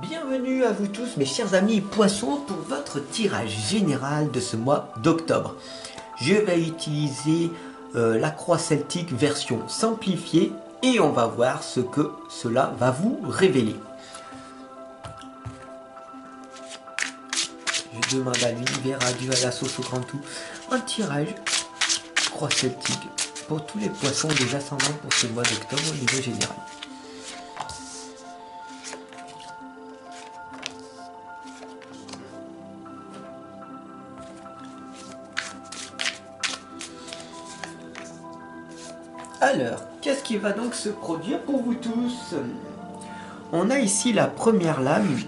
Bienvenue à vous tous mes chers amis poissons pour votre tirage général de ce mois d'octobre. Je vais utiliser la croix celtique version simplifiée et on va voir ce que cela va vous révéler. Je demande à l'univers, à Dieu, à la sauce au grand tout, un tirage croix celtique pour tous les poissons des ascendants pour ce mois d'octobre au niveau général. Alors, qu'est-ce qui va donc se produire pour vous tous? On a ici la première lame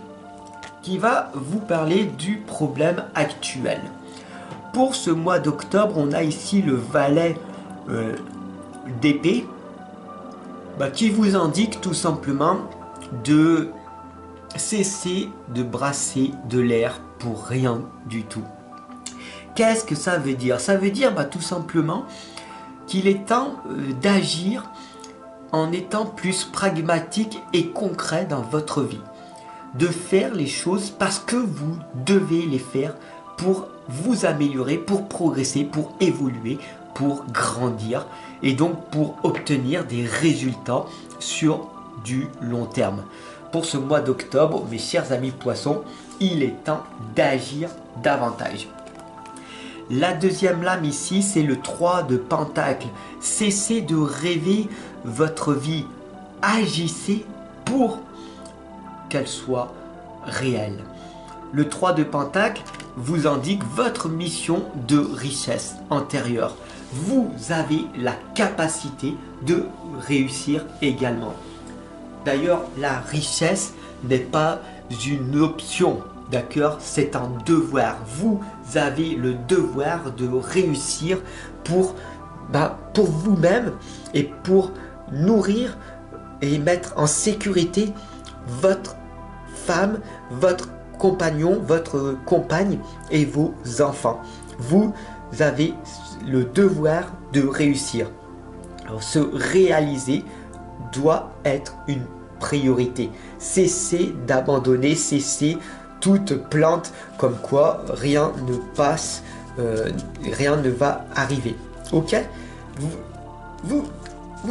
qui va vous parler du problème actuel. Pour ce mois d'octobre, on a ici le valet d'épée qui vous indique tout simplement de cesser de brasser de l'air pour rien du tout. Qu'est-ce que ça veut dire? Ça veut dire tout simplement qu'il est temps d'agir en étant plus pragmatique et concret dans votre vie. De faire les choses parce que vous devez les faire pour vous améliorer, pour progresser, pour évoluer, pour grandir et donc pour obtenir des résultats sur du long terme. Pour ce mois d'octobre, mes chers amis poissons, il est temps d'agir davantage. La deuxième lame ici, c'est le 3 de Pentacle. Cessez de rêver votre vie. Agissez pour qu'elle soit réelle. Le 3 de Pentacle vous indique votre mission de richesse antérieure. Vous avez la capacité de réussir également. D'ailleurs, la richesse n'est pas une option. D'accord, c'est un devoir. Vous avez le devoir de réussir pour vous-même et pour nourrir et mettre en sécurité votre femme, votre compagnon, votre compagne et vos enfants. Vous avez le devoir de réussir. Alors, se réaliser doit être une priorité. Cessez d'abandonner, cessez toute plante comme quoi rien ne passe, rien ne va arriver. Ok, vous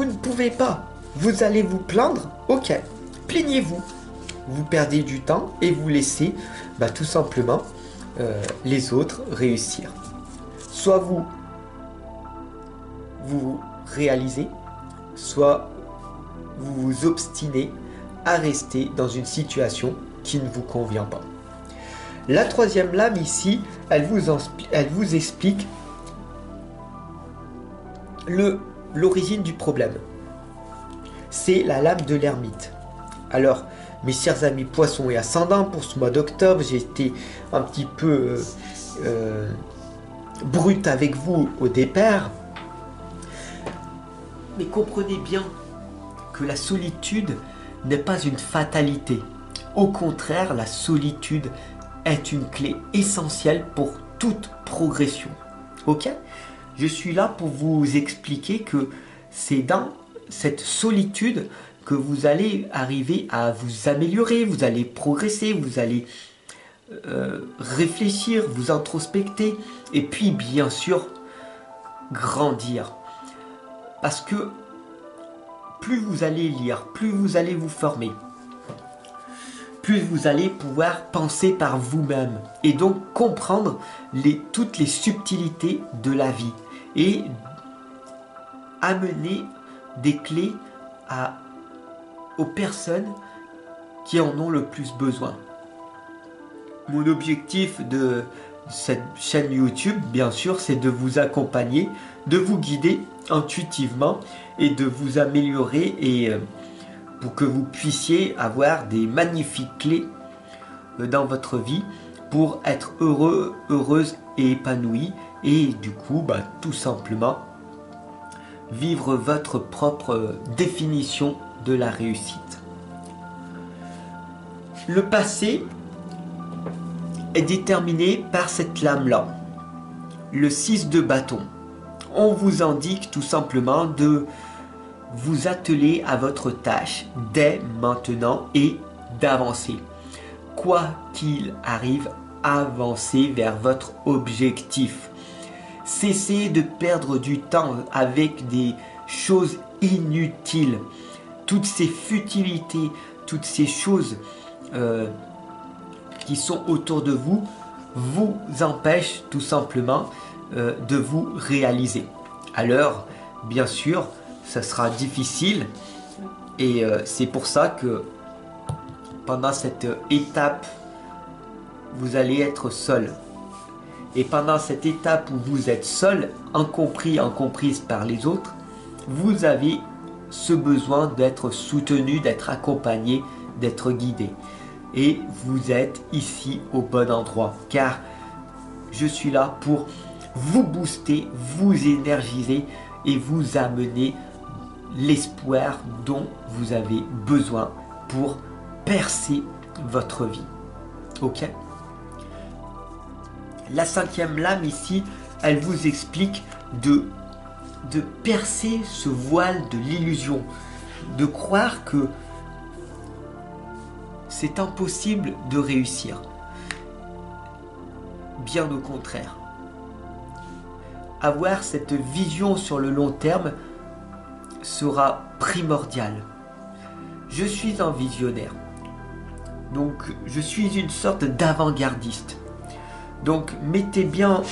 ne pouvez pas. Vous allez vous plaindre. Ok, plaignez-vous. Vous perdez du temps et vous laissez tout simplement les autres réussir. Soit vous réalisez, soit vous vous obstinez à rester dans une situation qui ne vous convient pas. La troisième lame ici, elle vous explique l'origine du problème. C'est la lame de l'ermite. Alors, mes chers amis poissons et ascendants, pour ce mois d'octobre, j'ai été un petit peu brut avec vous au départ. Mais comprenez bien que la solitude n'est pas une fatalité. Au contraire, la solitude est une clé essentielle pour toute progression. Ok? Je suis là pour vous expliquer que c'est dans cette solitude que vous allez arriver à vous améliorer, vous allez progresser, vous allez réfléchir, vous introspecter et puis bien sûr grandir. Parce que plus vous allez lire, plus vous allez vous former, plus vous allez pouvoir penser par vous-même et donc comprendre toutes les subtilités de la vie et amener des clés aux personnes qui en ont le plus besoin. Mon objectif de cette chaîne YouTube, bien sûr, c'est de vous accompagner, de vous guider intuitivement et de vous améliorer et pour que vous puissiez avoir des magnifiques clés dans votre vie pour être heureux, heureuse et épanoui et du coup tout simplement vivre votre propre définition de la réussite. Le passé est déterminé par cette lame-là, le 6 de bâton. On vous indique tout simplement de vous atteler à votre tâche dès maintenant et d'avancer. quoi qu'il arrive, avancez vers votre objectif. Cessez de perdre du temps avec des choses inutiles. Toutes ces futilités, toutes ces choses qui sont autour de vous empêchent tout simplement de vous réaliser. Alors, bien sûr, ça sera difficile et c'est pour ça que pendant cette étape, vous allez être seul. Et pendant cette étape où vous êtes seul, incomprise par les autres, vous avez ce besoin d'être soutenu, d'être accompagné, d'être guidé. Et vous êtes ici au bon endroit, car je suis là pour vous booster, vous énergiser et vous amener l'espoir dont vous avez besoin pour percer votre vie. Ok ? La 5e lame ici, elle vous explique de percer ce voile de l'illusion, de croire que c'est impossible de réussir. Bien au contraire. Avoir cette vision sur le long terme sera primordial. Je suis un visionnaire. Donc, je suis une sorte d'avant-gardiste. Donc, mettez bien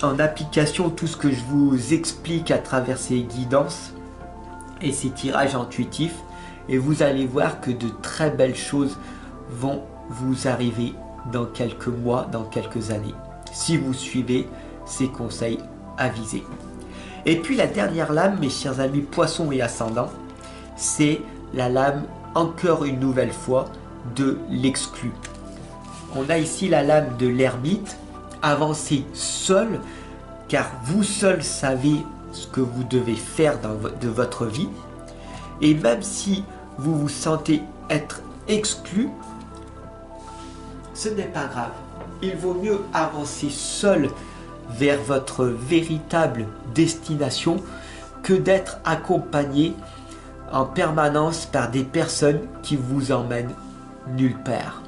en application tout ce que je vous explique à travers ces guidances et ces tirages intuitifs. Et vous allez voir que de très belles choses vont vous arriver dans quelques mois, dans quelques années, si vous suivez ces conseils avisés. Et puis la dernière lame, mes chers amis poissons et ascendants, c'est la lame, encore une nouvelle fois, de l'exclu. On a ici la lame de l'ermite. Avancez seul, car vous seul savez ce que vous devez faire de votre vie. Et même si vous vous sentez être exclu, ce n'est pas grave. Il vaut mieux avancer seul vers votre véritable destination que d'être accompagné en permanence par des personnes qui vous emmènent nulle part.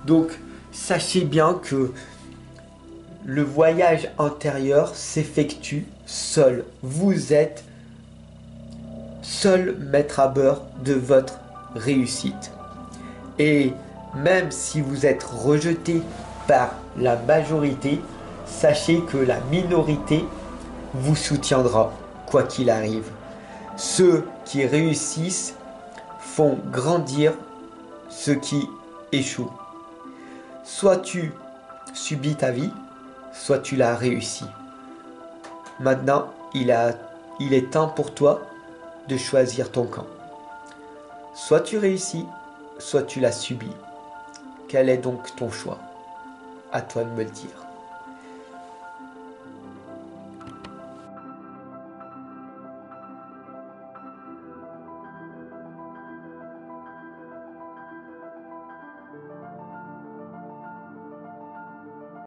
Donc, sachez bien que le voyage intérieur s'effectue seul. Vous êtes seul maître à bord de votre réussite. Et même si vous êtes rejeté par la majorité, sachez que la minorité vous soutiendra, quoi qu'il arrive. Ceux qui réussissent font grandir ceux qui échouent. Soit tu subis ta vie, soit tu l'as réussi. Maintenant, il est temps pour toi de choisir ton camp. Soit tu réussis, soit tu l'as subi. Quel est donc ton choix? À toi de me le dire.